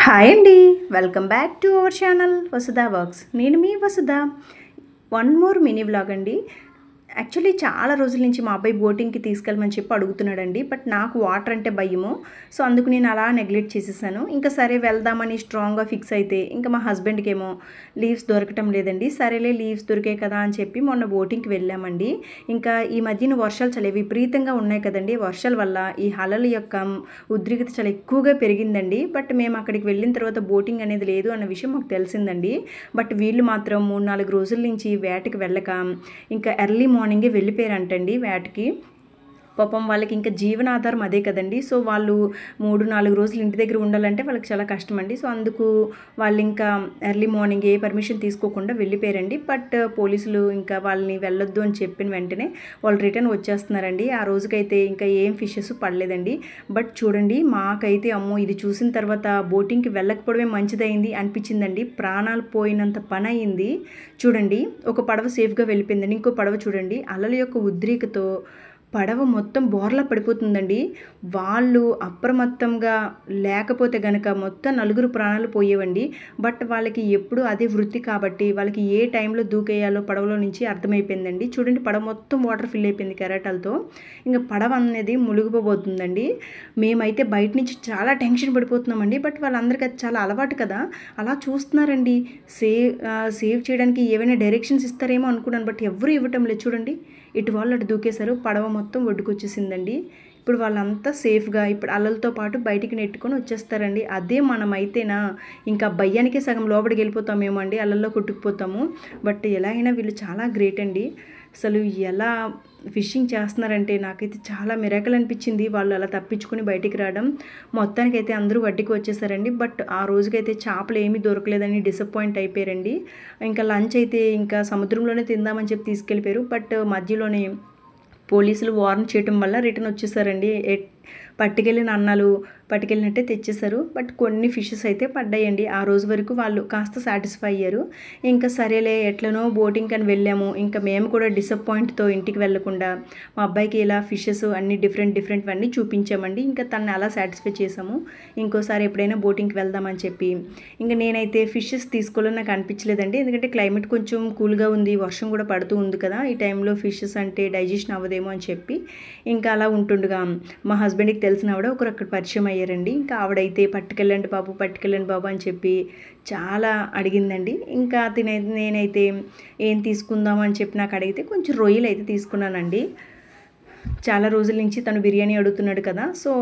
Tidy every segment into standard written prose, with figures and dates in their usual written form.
Hi అండి. Welcome back to our channel Vasudha works. నేను మీ వసుధ. One more mini vlog అండి. Actually చాలా రోజుల నుంచి మా అబ్బాయి బోటింగ్కి తీసుకెళ్ళమని చెప్పి అడుగుతున్నాడండి. బట్ నాకు వాటర్ అంటే భయము. సో అందుకు నేను అలా నెగ్లెక్ట్ చేసేసాను. ఇంకా సరే వెళ్దామని స్ట్రాంగ్గా ఫిక్స్ అయితే ఇంకా మా హస్బెండ్కి ఏమో లీవ్స్ దొరకటం లేదండి. సరేలే లీవ్స్ దొరికాయి కదా అని చెప్పి మొన్న బోటింగ్కి వెళ్ళామండి. ఇంకా ఈ మధ్యన వర్షాలు చాలా విపరీతంగా ఉన్నాయి కదండి. వర్షాల వల్ల ఈ అలల యొక్క ఉద్రిక్తత చాలా ఎక్కువగా పెరిగిందండి. బట్ మేము అక్కడికి వెళ్ళిన తర్వాత బోటింగ్ అనేది లేదు అన్న విషయం మాకు తెలిసిందండి. బట్ వీళ్ళు మాత్రం 3-4 రోజుల నుంచి వేటకి వెళ్ళక ఇంకా ఎర్లీ మార్నింగే వెళ్ళిపోయారంటండి వేటకి. పాపం వాళ్ళకి ఇంకా జీవనాధారం అదే కదండి. సో వాళ్ళు 3-4 రోజులు ఇంటి దగ్గర ఉండాలంటే వాళ్ళకి చాలా కష్టం అండి. సో అందుకు వాళ్ళు ఇంకా ఎర్లీ మార్నింగ్ ఏ పర్మిషన్ తీసుకోకుండా వెళ్ళిపోయారండి. బట్ పోలీసులు ఇంకా వాళ్ళని వెళ్ళొద్దు అని చెప్పిన వెంటనే వాళ్ళు రిటర్న్ వచ్చేస్తున్నారండి. ఆ రోజుకైతే ఇంకా ఏం ఫిషెస్ పడలేదండి. బట్ చూడండి, మాకైతే అమ్మో ఇది చూసిన తర్వాత బోటింగ్కి వెళ్ళకపోవడమే మంచిదైంది అనిపించిందండి. ప్రాణాలు పోయినంత పని అయింది. చూడండి, ఒక పడవ సేఫ్గా వెళ్ళిపోయిందండి. ఇంకో పడవ చూడండి, అలల యొక్క ఉద్రేకతో పడవ మొత్తం బోర్లా పడిపోతుందండి. వాళ్ళు అప్రమత్తంగా లేకపోతే గనక మొత్తం 4 ప్రాణాలు పోయేవండి. బట్ వాళ్ళకి ఎప్పుడు అదే వృత్తి కాబట్టి వాళ్ళకి ఏ టైంలో దూకేయాలో పడవలో నుంచి అర్థమైపోయిందండి. చూడండి, పడవ మొత్తం వాటర్ ఫిల్ అయిపోయింది కెరటాలతో. ఇంకా పడవ అనేది మునిగిపోబోతుందండి. మేమైతే బయట నుంచి చాలా టెన్షన్ పడిపోతున్నామండి. బట్ వాళ్ళందరికీ అది చాలా అలవాటు కదా, అలా చూస్తున్నారండి. సేవ్ చేయడానికి ఏవైనా డైరెక్షన్స్ ఇస్తారేమో అనుకున్నాను. బట్ ఎవరు ఇవ్వటం లేదు. చూడండి, ఇటు వాళ్ళు అటు దూకేశారు. పడవ మొత్తం ఒడ్డుకొచ్చేసిందండి. ఇప్పుడు వాళ్ళంతా సేఫ్గా ఇప్పుడు అలలతో పాటు బయటికి నెట్టుకొని వచ్చేస్తారండి. అదే మనమైతేనా ఇంకా భయానికే సగం లోపలికి వెళ్ళిపోతామేమో అండి, అలల్లో కొట్టుకుపోతాము. బట్ ఎలా అయినా వీళ్ళు చాలా గ్రేట్ అండి. అసలు ఎలా ఫిషింగ్ చేస్తున్నారంటే నాకైతే చాలా మిరాకిల్ అనిపించింది. వాళ్ళు అలా తప్పించుకొని బయటికి రావడం. మొత్తానికైతే అందరూ వడ్డీకి వచ్చేసారండి. బట్ ఆ రోజుకైతే చేపలు ఏమీ దొరకలేదని డిసప్పాయింట్ అయిపోయారండి. ఇంకా లంచ్ అయితే ఇంకా సముద్రంలోనే తిందామని చెప్పి తీసుకెళ్ళిపోయారు. బట్ మధ్యలోనే పోలీసులు వార్న్ చేయడం వల్ల రిటర్న్ వచ్చేసారండి. పట్టుకెళ్ళిన అన్నాలు పట్టుకెళ్ళినట్టే తెచ్చేశారు. బట్ కొన్ని ఫిషెస్ అయితే పడ్డాయండి. ఆ రోజు వరకు వాళ్ళు కాస్త సాటిస్ఫై అయ్యారు. ఇంకా సరేలే ఎట్లనో బోటింగ్ అని వెళ్ళాము. ఇంకా మేము కూడా డిసప్పాయింట్తో ఇంటికి వెళ్ళకుండా మా అబ్బాయికి ఇలా ఫిషెస్ అన్ని డిఫరెంట్ అన్నీ చూపించామండి. ఇంకా తనని అలా సాటిస్ఫై చేసాము. ఇంకోసారి ఎప్పుడైనా బోటింగ్కి వెళ్దామని చెప్పి ఇంకా నేనైతే ఫిషెస్ తీసుకోవాలని నాకు అనిపించలేదండి. ఎందుకంటే క్లైమేట్ కొంచెం కూల్గా ఉంది, వర్షం కూడా పడుతూ ఉంది కదా. ఈ టైంలో ఫిషెస్ అంటే డైజెషన్ అవ్వదేమో అని చెప్పి ఇంకా అలా ఉంటుండగా మా హస్బెండ్కి తెలిసిన ఆవిడ ఒకరు అక్కడ పరిచయం అయ్యారండి. ఇంకా ఆవిడైతే పట్టుకెళ్ళండి బాబు అని చెప్పి చాలా అడిగిందండి. ఇంకా నేనైతే ఏం తీసుకుందాం అని చెప్పి నాకు అడిగితే కొంచెం రొయ్యలు అయితే తీసుకున్నానండి. చాలా రోజుల నుంచి తను బిర్యానీ అడుగుతున్నాడు కదా. సో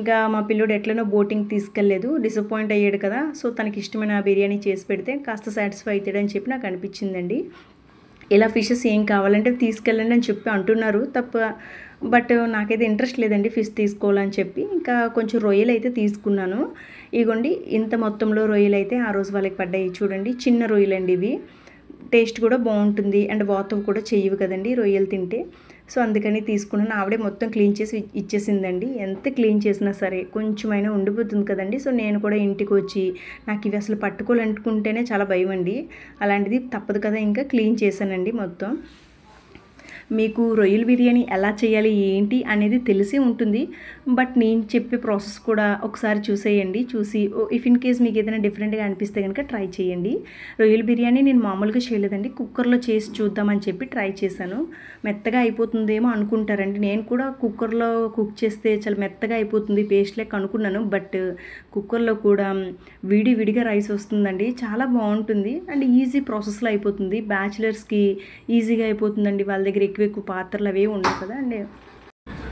ఇంకా మా పిల్లోడు ఎట్లనో బోటింగ్ తీసుకెళ్ళలేదు, డిసప్పాయింట్ అయ్యాడు కదా. సో తనకి ఇష్టమైన బిర్యానీ చేసి పెడితే కాస్త సాటిస్ఫై అవుతాడని చెప్పి నాకు అనిపించిందండి. ఇలా ఫిషెస్ ఏం కావాలంటే తీసుకెళ్ళండి అని చెప్పి అంటున్నారు తప్ప. బట్ నాకైతే ఇంట్రెస్ట్ లేదండి ఫిష్ తీసుకోవాలని చెప్పి ఇంకా కొంచెం రొయ్యలు అయితే తీసుకున్నాను. ఇగోండి, ఇంత మొత్తంలో రొయ్యలు అయితే ఆ రోజు వాళ్ళకి పడ్డాయి. చూడండి, చిన్న రొయ్యలండి ఇవి. టేస్ట్ కూడా బాగుంటుంది అండ్ వాతం కూడా చెయ్యవు కదండి రొయ్యలు తింటే. సో అందుకని తీసుకున్నాను. ఆవిడే మొత్తం క్లీన్ చేసి ఇచ్చేసిందండి. ఎంత క్లీన్ చేసినా సరే కొంచెమైనా ఉండిపోతుంది కదండి. సో నేను కూడా ఇంటికి వచ్చి నాకు ఇవి అసలు పట్టుకోవాలనుకుంటేనే చాలా భయం అండి. అలాంటిది తప్పదు కదా, ఇంకా క్లీన్ చేశానండి మొత్తం. మీకు రొయ్యల బిర్యానీ ఎలా చేయాలి ఏంటి అనేది తెలిసే ఉంటుంది. బట్ నేను చెప్పే ప్రాసెస్ కూడా ఒకసారి చూసేయండి. చూసి ఇఫ్ ఇన్ కేస్ మీకు ఏదైనా డిఫరెంట్గా అనిపిస్తే కనుక ట్రై చేయండి. రొయ్యల బిర్యానీ నేను మామూలుగా చేయలేదండి, కుక్కర్లో చేసి చూద్దామని చెప్పి ట్రై చేశాను. మెత్తగా అయిపోతుందేమో అనుకుంటారండి. నేను కూడా కుక్కర్లో కుక్ చేస్తే చాలా మెత్తగా అయిపోతుంది పేస్ట్ లెక్క అనుకున్నాను. బట్ కుక్కర్లో కూడా విడిగా రైస్ వస్తుందండి, చాలా బాగుంటుంది అండ్ ఈజీ ప్రాసెస్లో అయిపోతుంది. బ్యాచిలర్స్కి ఈజీగా అయిపోతుందండి. వాళ్ళ దగ్గర ఎక్కువ పాత్రలు అవే ఉండవు కదా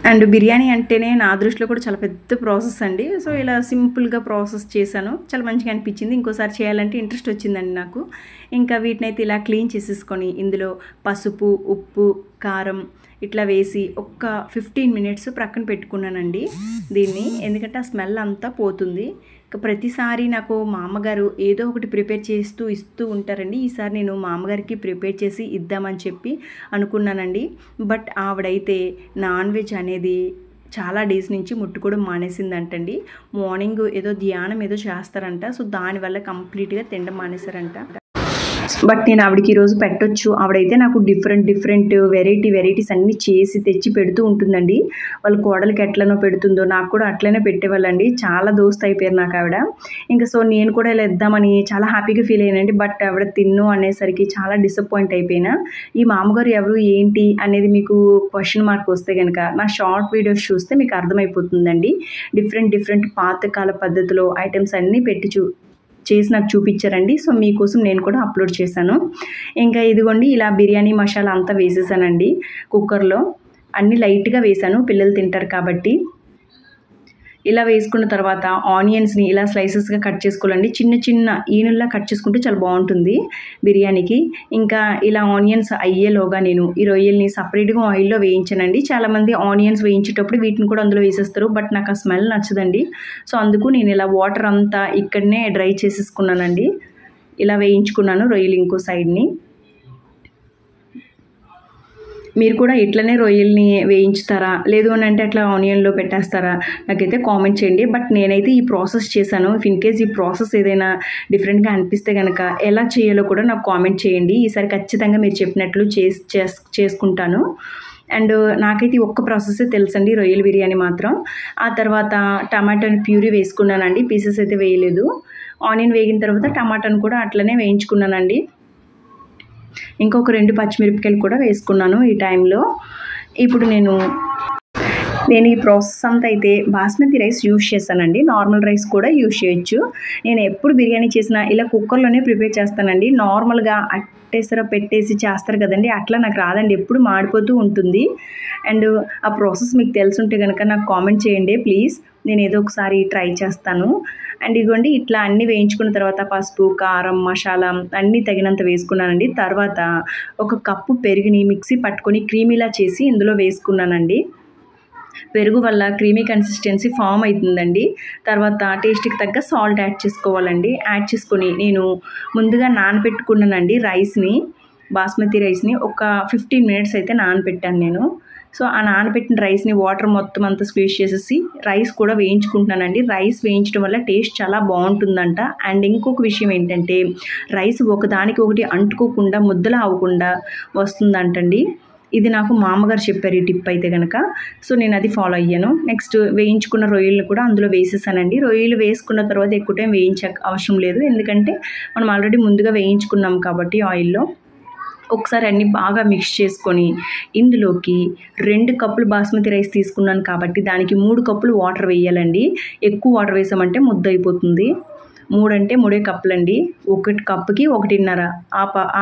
అండ్ బిర్యానీ అంటేనే నా దృష్టిలో కూడా చాలా పెద్ద ప్రాసెస్ అండి. సో ఇలా సింపుల్గా ప్రాసెస్ చేశాను, చాలా మంచిగా అనిపించింది. ఇంకోసారి చేయాలంటే ఇంట్రెస్ట్ వచ్చిందండి నాకు. ఇంకా వీటినైతే ఇలా క్లీన్ చేసేసుకొని ఇందులో పసుపు, ఉప్పు, కారం ఇట్లా వేసి ఒక్క 15 మినిట్స్ ప్రక్కన పెట్టుకున్నానండి దీన్ని. ఎందుకంటే ఆ స్మెల్ అంతా పోతుంది. ప్రతిసారి నాకు మా అమ్మగారు ఏదో ఒకటి ప్రిపేర్ చేస్తూ ఇస్తూ ఉంటారండి. ఈసారి నేను మా అమ్మగారికి ప్రిపేర్ చేసి ఇద్దామని చెప్పి అనుకున్నానండి. బట్ ఆవిడైతే నాన్ వెజ్ అనేది చాలా డేస్ నుంచి ముట్టుకోవడం మానేసిందంటండి. మార్నింగ్ ఏదో ధ్యానం ఏదో చేస్తారంట. సో దానివల్ల కంప్లీట్గా తినడం మానేశారంట. బట్ నేను ఆవిడకి ఈరోజు పెట్టొచ్చు. ఆవిడైతే నాకు డిఫరెంట్ వెరైటీస్ అన్నీ చేసి తెచ్చి పెడుతూ ఉంటుందండి. వాళ్ళ కోడలికి ఎట్లనో పెడుతుందో నాకు కూడా అట్లనే పెట్టేవాళ్ళండి. చాలా దోస్త్ అయిపోయారు నాకు ఆవిడ. ఇంకా సో నేను కూడా ఇలా ఇద్దామని చాలా హ్యాపీగా ఫీల్ అయ్యానండి. బట్ ఆవిడ తిన్ను అనేసరికి చాలా డిసప్పాయింట్ అయిపోయినా. ఈ మామగారు ఎవరు ఏంటి అనేది మీకు క్వశ్చన్ మార్క్ వస్తే కనుక నా షార్ట్ వీడియోస్ చూస్తే మీకు అర్థమైపోతుందండి. డిఫరెంట్ పాతకాల పద్ధతిలో ఐటమ్స్ అన్నీ పెట్టి చేసి నాకు చూపించారండి. సో మీకోసం నేను కూడా అప్లోడ్ చేశాను. ఇంకా ఇదిగోండి ఇలా బిర్యానీ మసాలా అంతా వేసేసానండి కుక్కర్లో. అన్నీ లైట్గా వేసాను, పిల్లలు తింటారు కాబట్టి. ఇలా వేసుకున్న తర్వాత ఆనియన్స్ని ఇలా స్లైసెస్గా కట్ చేసుకోవాలండి. చిన్న ఈనుల్లా కట్ చేసుకుంటే చాలా బాగుంటుంది బిర్యానీకి. ఇంకా ఇలా ఆనియన్స్ అయ్యేలోగా నేను ఈ రొయ్యల్ని సపరేట్గా ఆయిల్లో వేయించానండి. చాలామంది ఆనియన్స్ వేయించేటప్పుడు వీటిని కూడా అందులో వేసేస్తారు. బట్ నాకు ఆ స్మెల్ నచ్చదండి. సో అందుకు నేను ఇలా వాటర్ అంతా ఇక్కడనే డ్రై చేసేసుకున్నానండి. ఇలా వేయించుకున్నాను రొయ్యలు ఇంకో సైడ్ని. మీరు కూడా ఇట్లనే రొయ్యల్ని వేయించుతారా, లేదు అని అంటే అట్లా ఆనియన్లో పెట్టేస్తారా, నాకైతే కామెంట్ చేయండి. బట్ నేనైతే ఈ ప్రాసెస్ చేశాను. ఇఫ్ ఇన్ కేస్ ఈ ప్రాసెస్ ఏదైనా డిఫరెంట్గా అనిపిస్తే కనుక ఎలా చేయాలో కూడా నాకు కామెంట్ చేయండి. ఈసారి ఖచ్చితంగా మీరు చెప్పినట్లు చేసుకుంటాను. అండ్ నాకైతే ఒక్క ప్రాసెస్ తెలుసండి రొయ్యల బిర్యానీ మాత్రం. ఆ తర్వాత టమాటాని ప్యూరీ వేసుకున్నానండి, పీసెస్ అయితే వేయలేదు. ఆనియన్ వేగిన తర్వాత టమాటాను కూడా అట్లనే వేయించుకున్నానండి. ఇంకొక 2 పచ్చిమిరపకాయలు కూడా వేసుకున్నాను ఈ టైంలో. ఇప్పుడు నేను ఈ ప్రాసెస్ అంతా అయితే బాస్మతి రైస్ యూజ్ చేస్తానండి. నార్మల్ రైస్ కూడా యూజ్ చేయొచ్చు. నేను ఎప్పుడు బిర్యానీ చేసినా ఇలా కుక్కర్లోనే ప్రిపేర్ చేస్తానండి. నార్మల్గా అట్టేసర పెట్టేసి చేస్తారు కదండి, అట్లా నాకు రాదండి, ఎప్పుడు మాడిపోతూ ఉంటుంది. అండ్ ఆ ప్రాసెస్ మీకు తెలుసుంటే కనుక నాకు కామెంట్ చేయండి ప్లీజ్. నేను ఏదో ఒకసారి ట్రై చేస్తాను. అండ్ ఇదిగోండి ఇట్లా అన్నీ వేయించుకున్న తర్వాత పసుపు, కారం, మసాలా అన్నీ తగినంత వేసుకున్నానండి. తర్వాత 1 కప్పు పెరుగుని మిక్సీ పట్టుకొని క్రీమీలా చేసి ఇందులో వేసుకున్నానండి. పెరుగు వల్ల క్రీమీ కన్సిస్టెన్సీ ఫామ్ అవుతుందండి. తర్వాత టేస్ట్కి తగ్గ సాల్ట్ యాడ్ చేసుకోవాలండి. యాడ్ చేసుకొని నేను ముందుగా నానబెట్టుకున్నానండి బాస్మతి రైస్ని ఒక 15 మినిట్స్ అయితే నానబెట్టాను నేను. సో ఆ నానబెట్టిన రైస్ని వాటర్ మొత్తం అంతా స్క్వీజ్ చేసేసి రైస్ కూడా వేయించుకుంటున్నానండి. రైస్ వేయించడం వల్ల టేస్ట్ చాలా బాగుంటుందంట. అండ్ ఇంకొక విషయం ఏంటంటే రైస్ ఒకదానికి ఒకటి అంటుకోకుండా ముద్దలా అవ్వకుండా వస్తుందంటండి. ఇది నాకు మామగారు చెప్పారు ఈ టిప్ అయితే కనుక. సో నేను అది ఫాలో అయ్యాను. నెక్స్ట్ వేయించుకున్న రొయ్యలను కూడా అందులో వేసేసానండి. రొయ్యలు వేసుకున్న తర్వాత ఎక్కువ టైం అవసరం లేదు, ఎందుకంటే మనం ఆల్రెడీ ముందుగా వేయించుకున్నాం కాబట్టి ఆయిల్లో. ఒకసారి అన్నీ బాగా మిక్స్ చేసుకొని ఇందులోకి 2 కప్పులు బాస్మతి రైస్ తీసుకున్నాను కాబట్టి దానికి 3 కప్పులు వాటర్ వేయాలండి. ఎక్కువ వాటర్ వేసామంటే ముద్ద అయిపోతుంది. 3 అంటే 3 కప్పులండి. 1 కప్పుకి 1.5.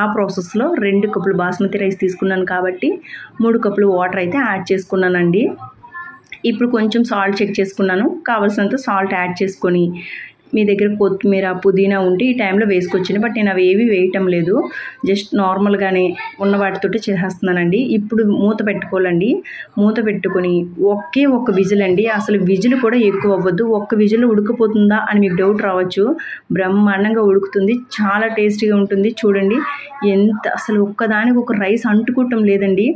ఆ ప్రాసెస్లో 2 కప్పులు బాస్మతి రైస్ తీసుకున్నాను కాబట్టి 3 కప్పులు వాటర్ అయితే యాడ్ చేసుకున్నానండి. ఇప్పుడు కొంచెం సాల్ట్ చెక్ చేసుకున్నాను. కావాల్సినంత సాల్ట్ యాడ్ చేసుకొని మీ దగ్గర కొత్తిమీర, పుదీనా ఉంటే ఈ టైంలో వేసుకొచ్చింది. బట్ నేను అవి ఏవి వేయటం లేదు, జస్ట్ నార్మల్గానే ఉన్న వాటితోటి చేసేస్తున్నానండి. ఇప్పుడు మూత పెట్టుకోవాలండి. మూత పెట్టుకొని ఒక విజిల్ అండి. అసలు విజిల్ కూడా ఎక్కువ అవ్వద్దు. 1 విజిల్ ఉడికిపోతుందా అని మీకు డౌట్ రావచ్చు. బ్రహ్మాండంగా ఉడుకుతుంది, చాలా టేస్టీగా ఉంటుంది. చూడండి ఎంత అసలు ఒక్కదానికి ఒక రైస్ అంటుకోవటం లేదండి.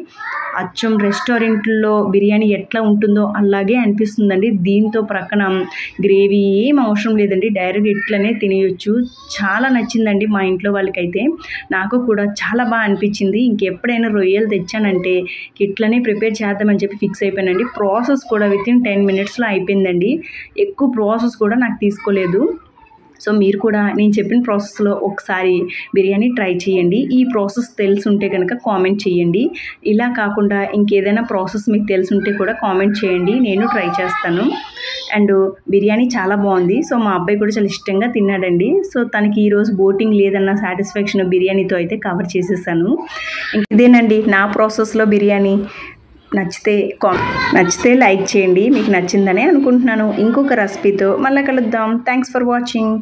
అచ్చం రెస్టారెంట్లో బిర్యానీ ఎట్లా ఉంటుందో అలాగే అనిపిస్తుందండి. దీంతో ప్రక్కన గ్రేవీ ఏం అవసరం లేదండి, డైరెక్ట్ ఇట్లనే తినేయొచ్చు. చాలా నచ్చిందండి మా ఇంట్లో వాళ్ళకైతే. నాకు కూడా చాలా బాగా అనిపించింది. ఇంకెప్పుడైనా రొయ్యలు తెచ్చానంటే ఇట్లనే ప్రిపేర్ చేద్దామని చెప్పి ఫిక్స్ అయిపోయానండి. ప్రాసెస్ కూడా వితిన్ 10 మినిట్స్లో అయిపోయిందండి. ఎక్కువ ప్రాసెస్ కూడా నాకు తీసుకోలేదు. సో మీరు కూడా నేను చెప్పిన ప్రాసెస్లో ఒకసారి బిర్యానీ ట్రై చేయండి. ఈ ప్రాసెస్ తెలుసుంటే కనుక కామెంట్ చేయండి. ఇలా కాకుండా ఇంకేదైనా ప్రాసెస్ మీకు తెలుసుంటే కూడా కామెంట్ చేయండి, నేను ట్రై చేస్తాను. అండ్ బిర్యానీ చాలా బాగుంది. సో మా అబ్బాయి కూడా చాలా ఇష్టంగా తిన్నాడండి. సో తనకి ఈరోజు బోటింగ్ లేదన్న సాటిస్ఫాక్షన్ బిర్యానీతో అయితే కవర్ చేసేసాను. ఇదేనండి నా ప్రాసెస్లో బిర్యానీ. నచ్చితే లైక్ చేయండి. మీకు నచ్చిందనే అనుకుంటున్నాను. ఇంకొక రెసిపీతో మళ్ళీ కలుద్దాం. Thanks for watching.